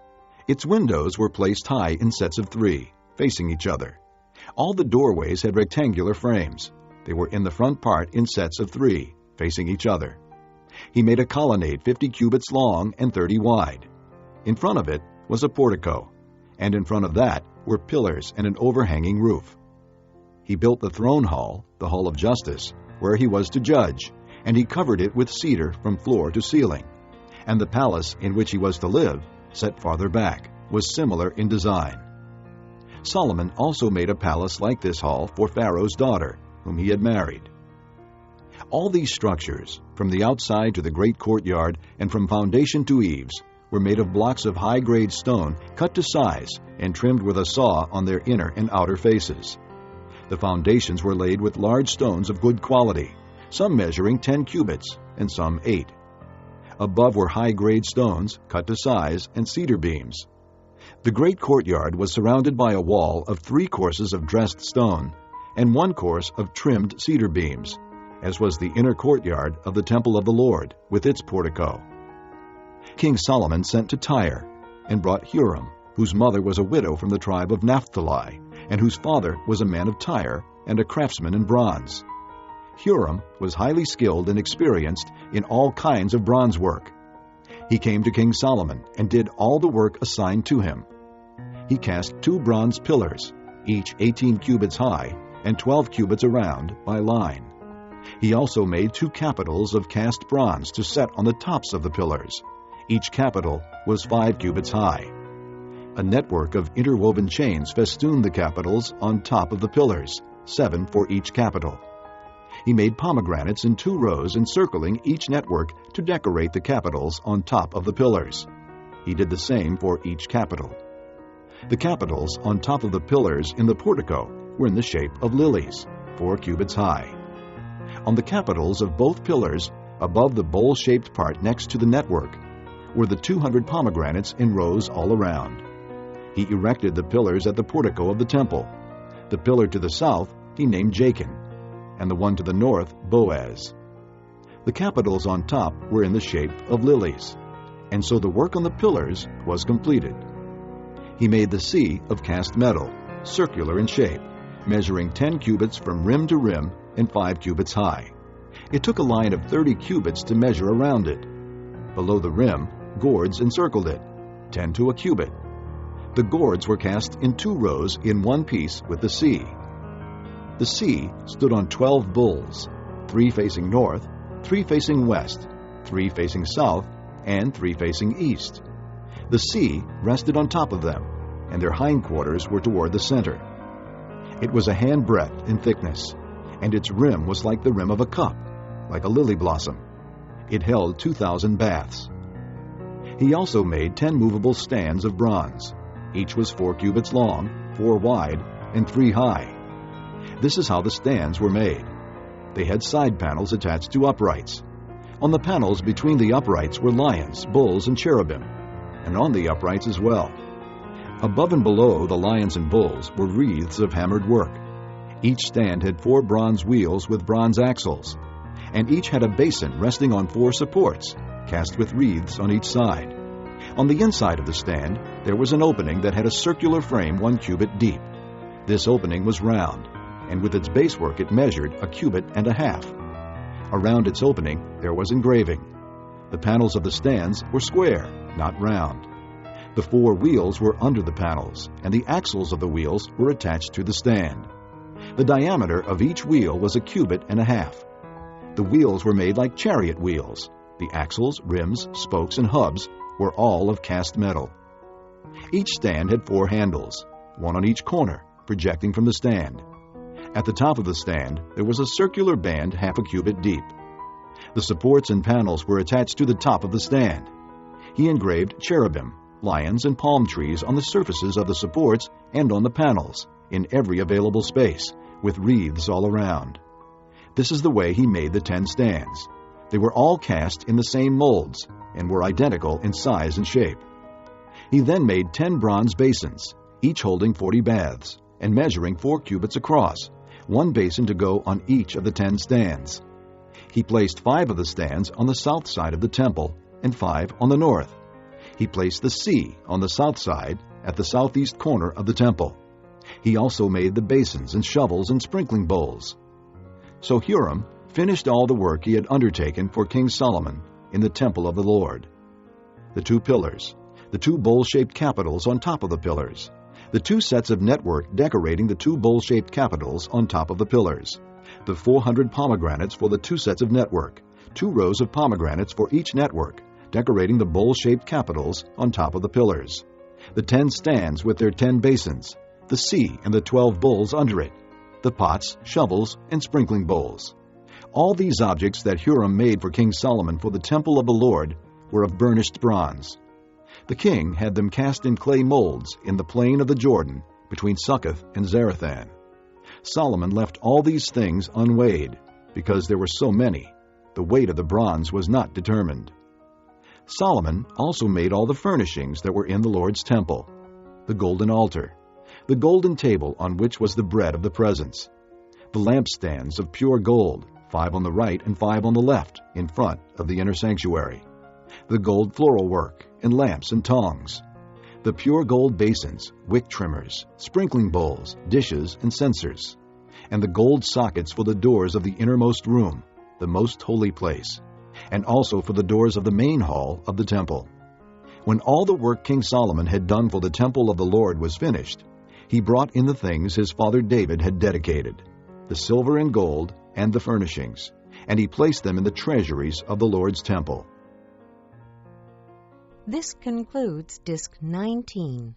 Its windows were placed high in sets of 3, facing each other. All the doorways had rectangular frames. They were in the front part in sets of 3, facing each other. He made a colonnade 50 cubits long and 30 wide. In front of it was a portico, and in front of that were pillars and an overhanging roof. He built the throne hall, the hall of justice, where he was to judge, and he covered it with cedar from floor to ceiling. And the palace in which he was to live, set farther back, was similar in design. Solomon also made a palace like this hall for Pharaoh's daughter, whom he had married. All these structures, from the outside to the great courtyard and from foundation to eaves, were made of blocks of high-grade stone cut to size and trimmed with a saw on their inner and outer faces. The foundations were laid with large stones of good quality, some measuring 10 cubits and some 8. Above were high-grade stones cut to size and cedar beams. The great courtyard was surrounded by a wall of 3 courses of dressed stone and 1 course of trimmed cedar beams, as was the inner courtyard of the temple of the Lord with its portico. King Solomon sent to Tyre and brought Huram, whose mother was a widow from the tribe of Naphtali, and whose father was a man of Tyre and a craftsman in bronze. Huram was highly skilled and experienced in all kinds of bronze work. He came to King Solomon and did all the work assigned to him. He cast 2 bronze pillars, each 18 cubits high and 12 cubits around by line. He also made 2 capitals of cast bronze to set on the tops of the pillars. Each capital was 5 cubits high. A network of interwoven chains festooned the capitals on top of the pillars, 7 for each capital. He made pomegranates in 2 rows encircling each network to decorate the capitals on top of the pillars. He did the same for each capital. The capitals on top of the pillars in the portico were in the shape of lilies, 4 cubits high. On the capitals of both pillars, above the bowl-shaped part next to the network, were the 200 pomegranates in rows all around. He erected the pillars at the portico of the temple. The pillar to the south he named Jachin, and the one to the north Boaz. The capitals on top were in the shape of lilies, and so the work on the pillars was completed. He made the sea of cast metal, circular in shape, measuring 10 cubits from rim to rim and 5 cubits high. It took a line of 30 cubits to measure around it. Below the rim, gourds encircled it, 10 to a cubit. The gourds were cast in 2 rows in one piece with the sea. The sea stood on 12 bulls, 3 facing north, 3 facing west, 3 facing south, and 3 facing east. The sea rested on top of them, and their hindquarters were toward the center. It was a handbreadth in thickness, and its rim was like the rim of a cup, like a lily blossom. It held 2,000 baths. He also made 10 movable stands of bronze. Each was 4 cubits long, 4 wide, and 3 high. This is how the stands were made. They had side panels attached to uprights. On the panels between the uprights were lions, bulls, and cherubim, and on the uprights as well. Above and below the lions and bulls were wreaths of hammered work. Each stand had 4 bronze wheels with bronze axles, and each had a basin resting on 4 supports, cast with wreaths on each side. On the inside of the stand, there was an opening that had a circular frame 1 cubit deep. This opening was round, and with its basework it measured 1.5 cubits. Around its opening there was engraving. The panels of the stands were square, not round. The 4 wheels were under the panels, and the axles of the wheels were attached to the stand. The diameter of each wheel was 1.5 cubits. The wheels were made like chariot wheels. The axles, rims, spokes, and hubs were all of cast metal. Each stand had 4 handles, 1 on each corner, projecting from the stand. At the top of the stand, there was a circular band 0.5 cubit deep. The supports and panels were attached to the top of the stand. He engraved cherubim, lions, and palm trees on the surfaces of the supports and on the panels, in every available space, with wreaths all around. This is the way he made the 10 stands. They were all cast in the same molds, and were identical in size and shape. He then made 10 bronze basins, each holding 40 baths, and measuring 4 cubits across, 1 basin to go on each of the 10 stands. He placed 5 of the stands on the south side of the temple, and 5 on the north. He placed the sea on the south side, at the southeast corner of the temple. He also made the basins and shovels and sprinkling bowls. So Huram finished all the work he had undertaken for King Solomon in the temple of the Lord. The 2 pillars, the 2 bowl-shaped capitals on top of the pillars, the 2 sets of network decorating the 2 bowl-shaped capitals on top of the pillars, the 400 pomegranates for the 2 sets of network, 2 rows of pomegranates for each network, decorating the bowl-shaped capitals on top of the pillars, the 10 stands with their 10 basins, the sea and the 12 bowls under it, the pots, shovels, and sprinkling bowls. All these objects that Huram made for King Solomon for the temple of the Lord were of burnished bronze. The king had them cast in clay molds in the plain of the Jordan between Succoth and Zarethan. Solomon left all these things unweighed, because there were so many. The weight of the bronze was not determined. Solomon also made all the furnishings that were in the Lord's temple: the golden altar, the golden table on which was the bread of the presence, the lampstands of pure gold, 5 on the right and 5 on the left, in front of the inner sanctuary, the gold floral work, and lamps and tongs, the pure gold basins, wick trimmers, sprinkling bowls, dishes, and censers, and the gold sockets for the doors of the innermost room, the most holy place, and also for the doors of the main hall of the temple. When all the work King Solomon had done for the temple of the Lord was finished, he brought in the things his father David had dedicated: the silver and gold, and the furnishings, and he placed them in the treasuries of the Lord's temple. This concludes Disc 19.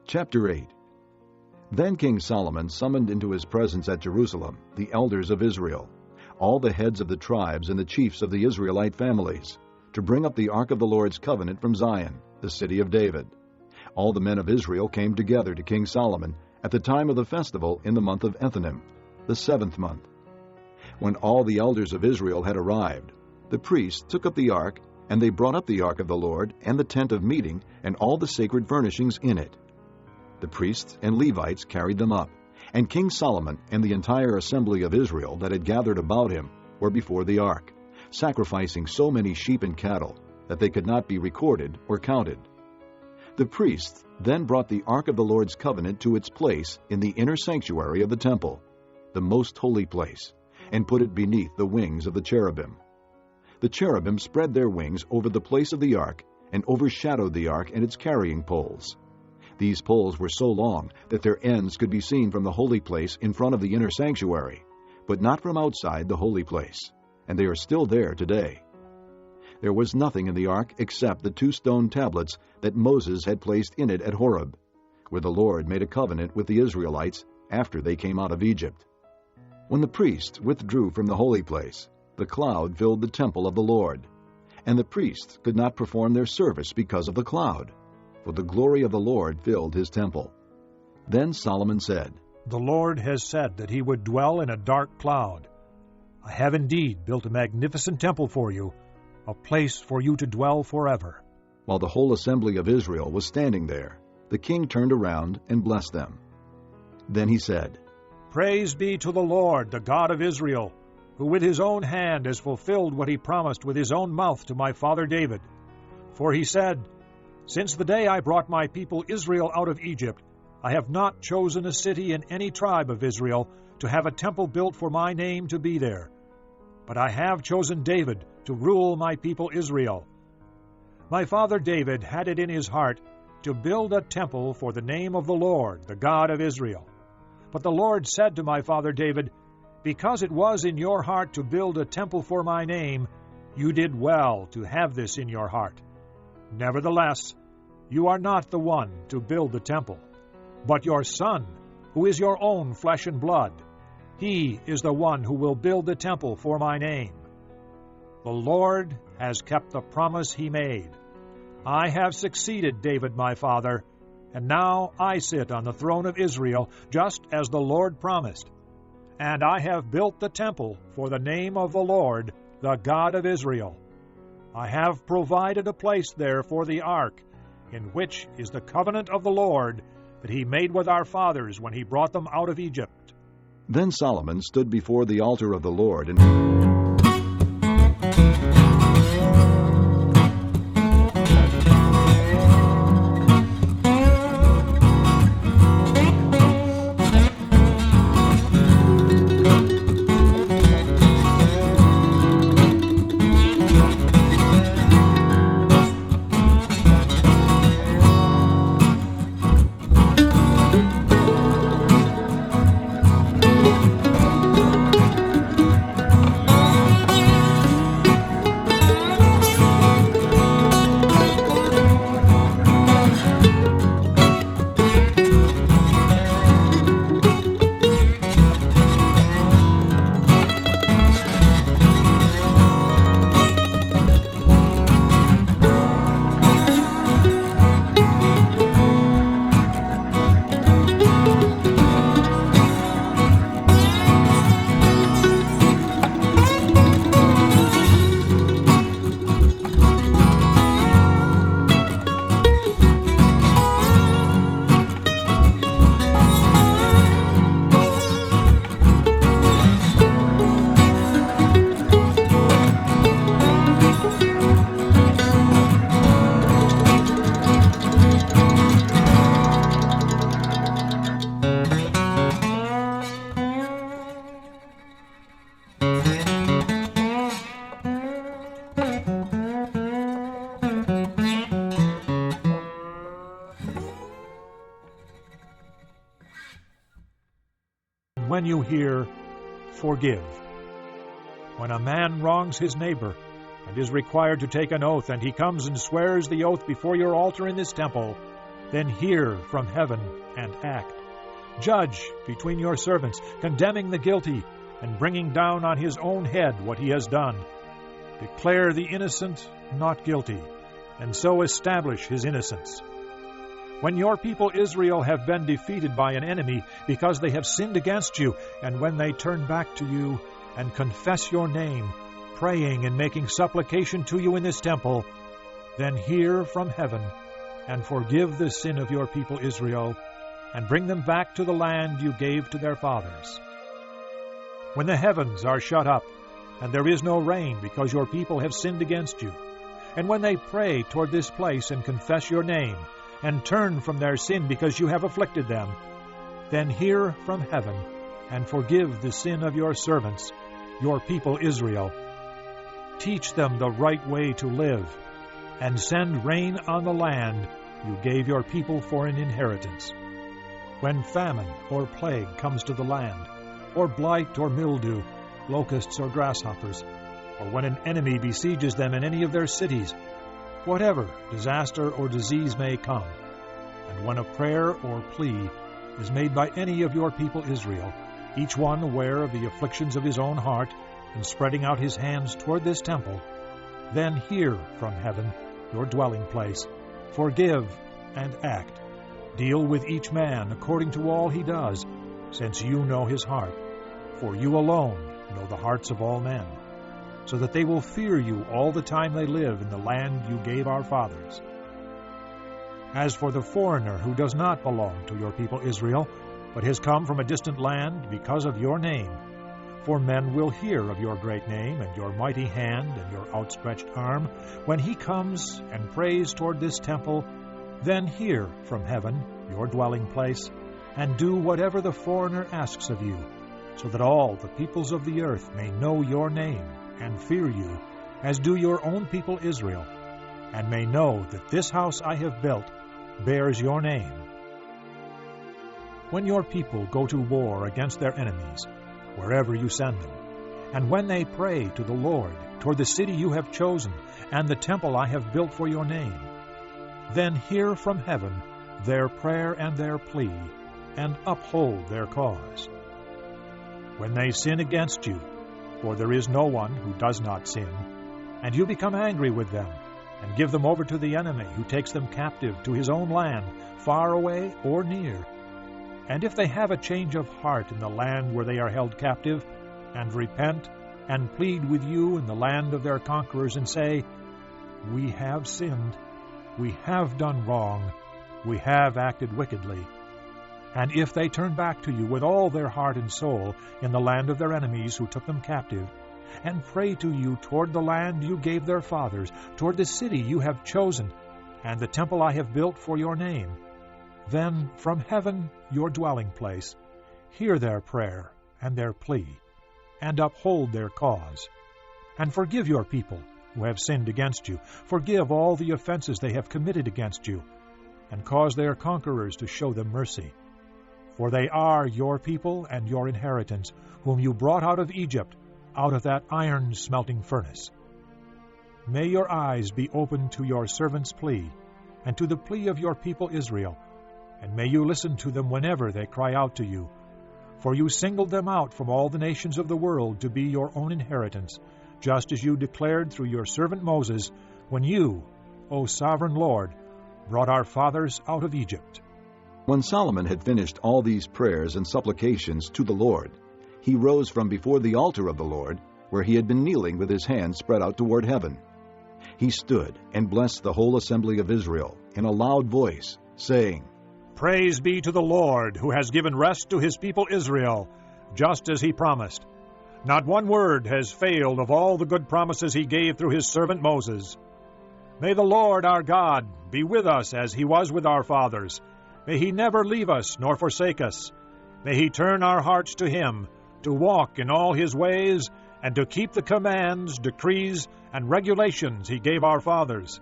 Chapter 8. Then King Solomon summoned into his presence at Jerusalem the elders of Israel, all the heads of the tribes and the chiefs of the Israelite families, to bring up the ark of the Lord's covenant from Zion, the city of David. All the men of Israel came together to King Solomon at the time of the festival in the month of Ethanim, the 7th month. When all the elders of Israel had arrived, the priests took up the ark, and they brought up the ark of the Lord and the tent of meeting and all the sacred furnishings in it. The priests and Levites carried them up, and King Solomon and the entire assembly of Israel that had gathered about him were before the ark, sacrificing so many sheep and cattle that they could not be recorded or counted. The priests then brought the ark of the Lord's covenant to its place in the inner sanctuary of the temple, the most holy place, and put it beneath the wings of the cherubim. The cherubim spread their wings over the place of the ark and overshadowed the ark and its carrying poles. These poles were so long that their ends could be seen from the holy place in front of the inner sanctuary, but not from outside the holy place, and they are still there today. There was nothing in the ark except the 2 stone tablets that Moses had placed in it at Horeb, where the Lord made a covenant with the Israelites after they came out of Egypt. When the priests withdrew from the holy place, the cloud filled the temple of the Lord, and the priests could not perform their service because of the cloud, for the glory of the Lord filled his temple. Then Solomon said, "The Lord has said that he would dwell in a dark cloud. I have indeed built a magnificent temple for you, a place for you to dwell forever." While the whole assembly of Israel was standing there, the king turned around and blessed them. Then he said, "Praise be to the Lord, the God of Israel, who with his own hand has fulfilled what he promised with his own mouth to my father David. For he said, 'Since the day I brought my people Israel out of Egypt, I have not chosen a city in any tribe of Israel to have a temple built for my name to be there. But I have chosen David to rule my people Israel.' My father David had it in his heart to build a temple for the name of the Lord, the God of Israel. But the Lord said to my father David, 'Because it was in your heart to build a temple for my name, you did well to have this in your heart. Nevertheless, you are not the one to build the temple, but your son, who is your own flesh and blood. He is the one who will build the temple for my name. The Lord has kept the promise he made. I have succeeded David my father, and now I sit on the throne of Israel, just as the Lord promised. And I have built the temple for the name of the Lord, the God of Israel. I have provided a place there for the ark, in which is the covenant of the Lord that he made with our fathers when he brought them out of Egypt.'" Then Solomon stood before the altar of the Lord and And when you hear, forgive. When a man wrongs his neighbor, and is required to take an oath, and he comes and swears the oath before your altar in this temple, then hear from heaven and act. Judge between your servants, condemning the guilty, and bringing down on his own head what he has done. Declare the innocent not guilty, and so establish his innocence. When your people Israel have been defeated by an enemy because they have sinned against you, and when they turn back to you and confess your name, praying and making supplication to you in this temple, then hear from heaven and forgive the sin of your people Israel, and bring them back to the land you gave to their fathers. When the heavens are shut up, and there is no rain because your people have sinned against you, and when they pray toward this place and confess your name, and turn from their sin because you have afflicted them, then hear from heaven and forgive the sin of your servants, your people Israel. Teach them the right way to live, and send rain on the land you gave your people for an inheritance. When famine or plague comes to the land, or blight or mildew, locusts or grasshoppers, or when an enemy besieges them in any of their cities, whatever disaster or disease may come, and when a prayer or plea is made by any of your people Israel, each one aware of the afflictions of his own heart, and spreading out his hands toward this temple, then hear from heaven, your dwelling place, forgive and act. Deal with each man according to all he does, since you know his heart, for you alone know the hearts of all men, so that they will fear you all the time they live in the land you gave our fathers. As for the foreigner who does not belong to your people Israel, but has come from a distant land because of your name, for men will hear of your great name and your mighty hand and your outstretched arm, when he comes and prays toward this temple, then hear from heaven, your dwelling place, and do whatever the foreigner asks of you, so that all the peoples of the earth may know your name and fear you, as do your own people Israel, and may know that this house I have built bears your name. When your people go to war against their enemies, wherever you send them, and when they pray to the Lord toward the city you have chosen and the temple I have built for your name, then hear from heaven their prayer and their plea, and uphold their cause. When they sin against you, for there is no one who does not sin, and you become angry with them, and give them over to the enemy who takes them captive to his own land, far away or near, and if they have a change of heart in the land where they are held captive, and repent, and plead with you in the land of their conquerors, and say, We have sinned, we have done wrong, we have acted wickedly, and if they turn back to you with all their heart and soul in the land of their enemies who took them captive, and pray to you toward the land you gave their fathers, toward the city you have chosen, and the temple I have built for your name, then from heaven, your dwelling place, hear their prayer and their plea, and uphold their cause. And forgive your people who have sinned against you. Forgive all the offenses they have committed against you, and cause their conquerors to show them mercy. For they are your people and your inheritance, whom you brought out of Egypt, out of that iron-smelting furnace. May your eyes be open to your servant's plea, and to the plea of your people Israel, and may you listen to them whenever they cry out to you. For you singled them out from all the nations of the world to be your own inheritance, just as you declared through your servant Moses, when you, O sovereign Lord, brought our fathers out of Egypt. When Solomon had finished all these prayers and supplications to the Lord, he rose from before the altar of the Lord, where he had been kneeling with his hands spread out toward heaven. He stood and blessed the whole assembly of Israel in a loud voice, saying, Praise be to the Lord, who has given rest to his people Israel, just as he promised. Not one word has failed of all the good promises he gave through his servant Moses. May the Lord our God be with us as he was with our fathers. May he never leave us nor forsake us. May he turn our hearts to him, to walk in all his ways, and to keep the commands, decrees, and regulations he gave our fathers.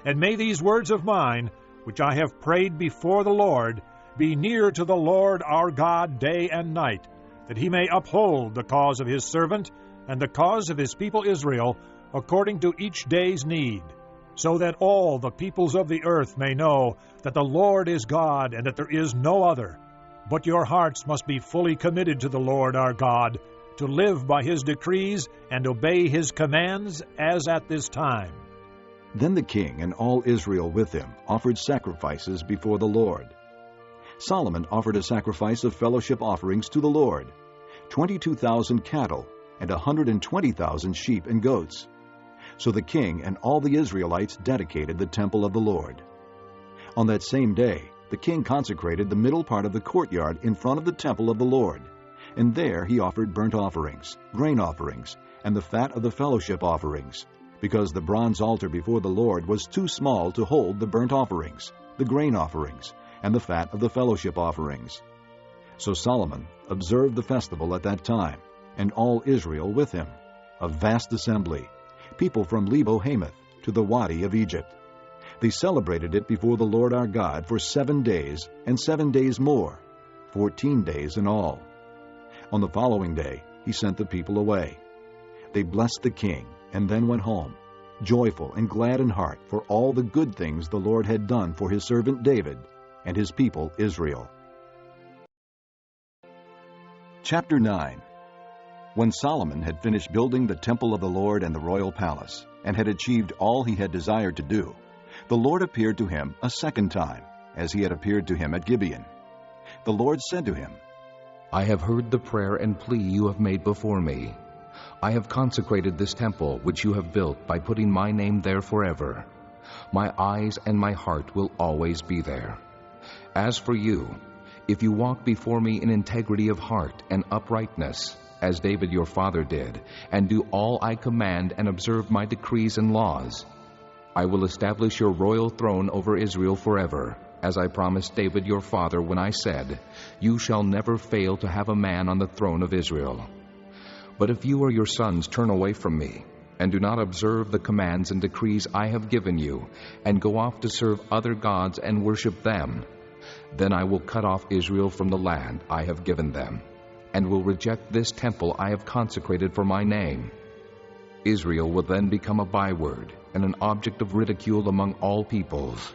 And may these words of mine, which I have prayed before the Lord, be near to the Lord our God day and night, that he may uphold the cause of his servant and the cause of his people Israel, according to each day's need, so that all the peoples of the earth may know that the Lord is God, and that there is no other. But your hearts must be fully committed to the Lord our God, to live by his decrees and obey his commands, as at this time." Then the king and all Israel with him offered sacrifices before the Lord. Solomon offered a sacrifice of fellowship offerings to the Lord, 22,000 cattle and 120,000 sheep and goats. So the king and all the Israelites dedicated the temple of the Lord. On that same day, the king consecrated the middle part of the courtyard in front of the temple of the Lord, and there he offered burnt offerings, grain offerings, and the fat of the fellowship offerings, because the bronze altar before the Lord was too small to hold the burnt offerings, the grain offerings, and the fat of the fellowship offerings. So Solomon observed the festival at that time, and all Israel with him, a vast assembly, people from Lebo Hamath to the Wadi of Egypt. They celebrated it before the Lord our God for 7 days, and 7 days more, 14 days in all. On the following day he sent the people away. They blessed the king, and then went home, joyful and glad in heart for all the good things the Lord had done for his servant David and his people Israel. Chapter 9. When Solomon had finished building the temple of the Lord and the royal palace, and had achieved all he had desired to do, the Lord appeared to him a second time, as he had appeared to him at Gibeon. The Lord said to him, "I have heard the prayer and plea you have made before me. I have consecrated this temple which you have built by putting my name there forever. My eyes and my heart will always be there. As for you, if you walk before me in integrity of heart and uprightness, as David your father did, and do all I command and observe my decrees and laws, I will establish your royal throne over Israel forever, as I promised David your father when I said, 'You shall never fail to have a man on the throne of Israel.' But if you or your sons turn away from me, and do not observe the commands and decrees I have given you, and go off to serve other gods and worship them, then I will cut off Israel from the land I have given them, and will reject this temple I have consecrated for my name. Israel will then become a byword and an object of ridicule among all peoples.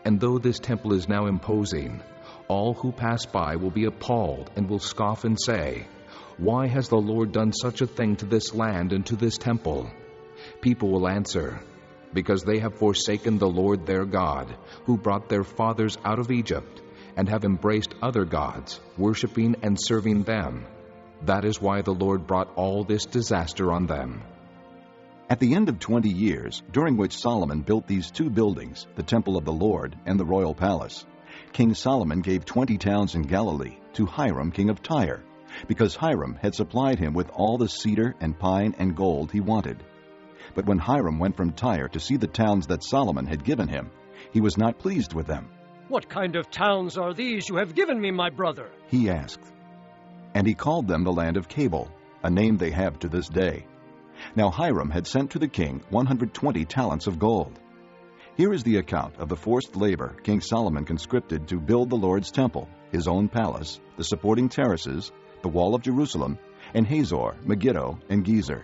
And though this temple is now imposing, all who pass by will be appalled and will scoff and say, 'Why has the Lord done such a thing to this land and to this temple?' People will answer, 'Because they have forsaken the Lord their God, who brought their fathers out of Egypt, and have embraced other gods, worshiping and serving them. That is why the Lord brought all this disaster on them.'" At the end of 20 years, during which Solomon built these two buildings, the temple of the Lord and the royal palace, King Solomon gave 20 towns in Galilee to Hiram king of Tyre, because Hiram had supplied him with all the cedar and pine and gold he wanted. But when Hiram went from Tyre to see the towns that Solomon had given him, he was not pleased with them. "What kind of towns are these you have given me, my brother?" he asked. And he called them the land of Cabul, a name they have to this day. Now Hiram had sent to the king 120 talents of gold. Here is the account of the forced labor King Solomon conscripted to build the Lord's temple, his own palace, the supporting terraces, the wall of Jerusalem, and Hazor, Megiddo, and Gezer.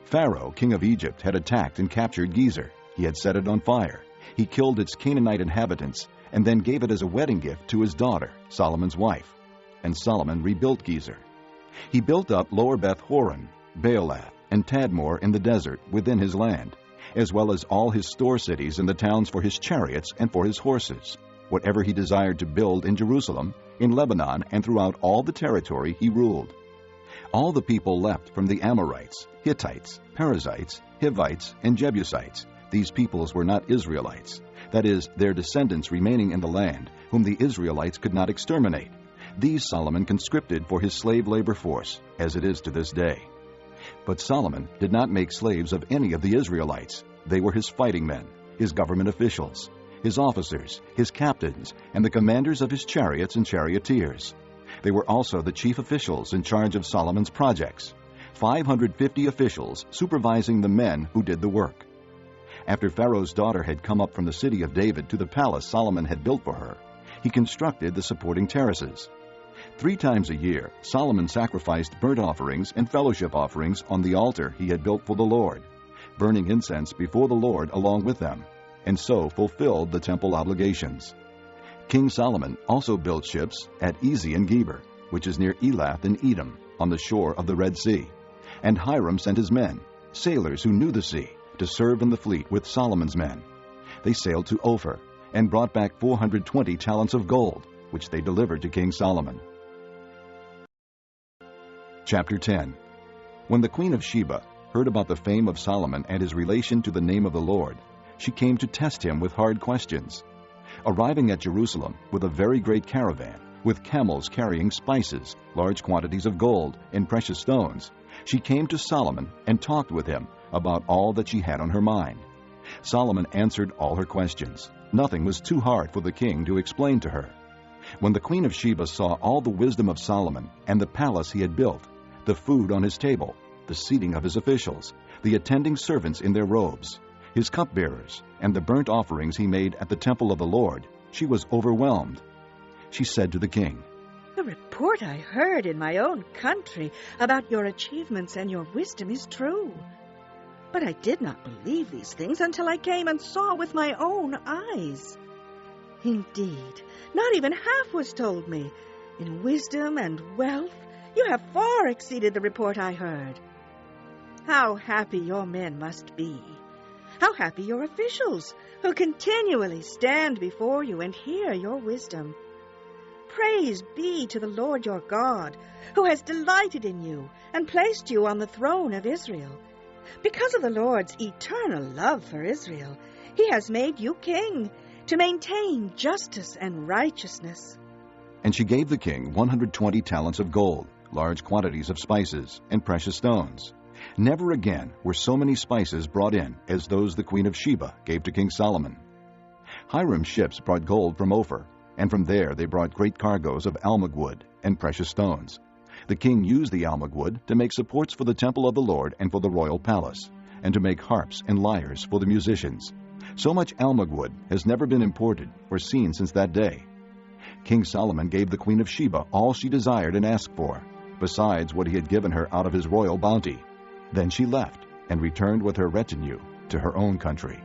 Pharaoh, king of Egypt, had attacked and captured Gezer. He had set it on fire. He killed its Canaanite inhabitants, and then gave it as a wedding gift to his daughter, Solomon's wife. And Solomon rebuilt Gezer. He built up Lower Beth Horon, Baalath, and Tadmor in the desert within his land, as well as all his store cities and the towns for his chariots and for his horses, whatever he desired to build in Jerusalem, in Lebanon, and throughout all the territory he ruled. All the people left from the Amorites, Hittites, Perizzites, Hivites, and Jebusites. These peoples were not Israelites, that is, their descendants remaining in the land, whom the Israelites could not exterminate. These Solomon conscripted for his slave labor force, as it is to this day. But Solomon did not make slaves of any of the Israelites. They were his fighting men, his government officials, his officers, his captains, and the commanders of his chariots and charioteers. They were also the chief officials in charge of Solomon's projects, 550 officials supervising the men who did the work. After Pharaoh's daughter had come up from the city of David to the palace Solomon had built for her, he constructed the supporting terraces. 3 times a year, Solomon sacrificed burnt offerings and fellowship offerings on the altar he had built for the Lord, burning incense before the Lord along with them, and so fulfilled the temple obligations. King Solomon also built ships at Ezion-Geber, which is near Elath in Edom, on the shore of the Red Sea. And Hiram sent his men, sailors who knew the sea, to serve in the fleet with Solomon's men. They sailed to Ophir and brought back 420 talents of gold, which they delivered to King Solomon. Chapter 10. When the queen of Sheba heard about the fame of Solomon and his relation to the name of the Lord, she came to test him with hard questions. Arriving at Jerusalem with a very great caravan, with camels carrying spices, large quantities of gold, and precious stones, she came to Solomon and talked with him about all that she had on her mind. Solomon answered all her questions. Nothing was too hard for the king to explain to her. When the queen of Sheba saw all the wisdom of Solomon and the palace he had built, the food on his table, the seating of his officials, the attending servants in their robes, his cupbearers, and the burnt offerings he made at the temple of the Lord, she was overwhelmed. She said to the king, "The report I heard in my own country about your achievements and your wisdom is true. But I did not believe these things until I came and saw with my own eyes. Indeed, not even half was told me. In wisdom and wealth, you have far exceeded the report I heard. How happy your men must be! How happy your officials, who continually stand before you and hear your wisdom! Praise be to the Lord your God, who has delighted in you and placed you on the throne of Israel. Because of the Lord's eternal love for Israel, he has made you king to maintain justice and righteousness." And she gave the king 120 talents of gold, large quantities of spices, and precious stones. Never again were so many spices brought in as those the queen of Sheba gave to King Solomon. Hiram's ships brought gold from Ophir, and from there they brought great cargoes of almug wood and precious stones. The king used the almug wood to make supports for the temple of the Lord and for the royal palace, and to make harps and lyres for the musicians. So much almug wood has never been imported or seen since that day. King Solomon gave the queen of Sheba all she desired and asked for, besides what he had given her out of his royal bounty. Then she left and returned with her retinue to her own country.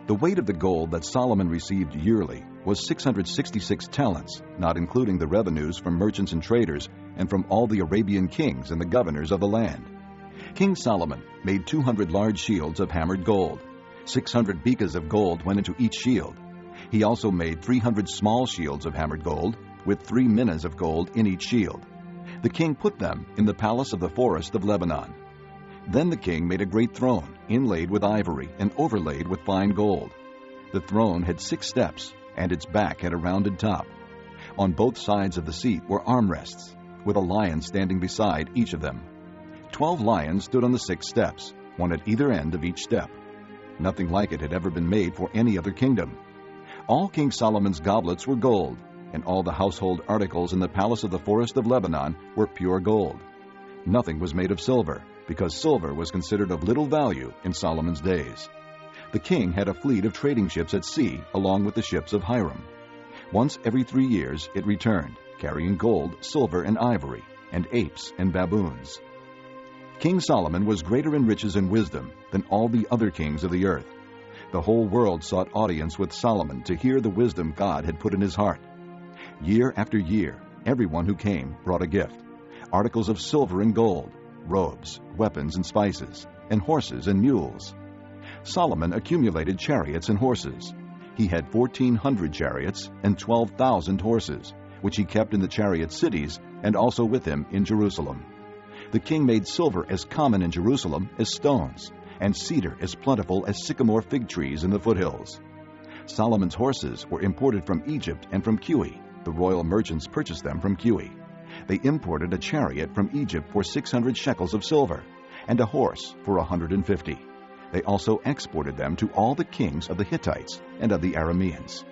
The weight of the gold that Solomon received yearly was 666 talents, not including the revenues from merchants and traders and from all the Arabian kings and the governors of the land. King Solomon made 200 large shields of hammered gold. 600 bekas of gold went into each shield. He also made 300 small shields of hammered gold, with 3 minas of gold in each shield. The king put them in the palace of the forest of Lebanon. Then the king made a great throne, inlaid with ivory and overlaid with fine gold. The throne had 6 steps, and its back had a rounded top. On both sides of the seat were armrests, with a lion standing beside each of them. 12 lions stood on the 6 steps, one at either end of each step. Nothing like it had ever been made for any other kingdom. All King Solomon's goblets were gold, and all the household articles in the palace of the forest of Lebanon were pure gold. Nothing was made of silver, because silver was considered of little value in Solomon's days. The king had a fleet of trading ships at sea along with the ships of Hiram. Once every 3 years it returned, carrying gold, silver, and ivory, and apes and baboons. King Solomon was greater in riches and wisdom than all the other kings of the earth. The whole world sought audience with Solomon to hear the wisdom God had put in his heart. Year after year, everyone who came brought a gift: articles of silver and gold, robes, weapons and spices, and horses and mules. Solomon accumulated chariots and horses. He had 1,400 chariots and 12,000 horses, which he kept in the chariot cities and also with him in Jerusalem. The king made silver as common in Jerusalem as stones, and cedar as plentiful as sycamore fig trees in the foothills. Solomon's horses were imported from Egypt and from Cuwe. The royal merchants purchased them from Cuwe. They imported a chariot from Egypt for 600 shekels of silver, and a horse for 150. They also exported them to all the kings of the Hittites and of the Arameans.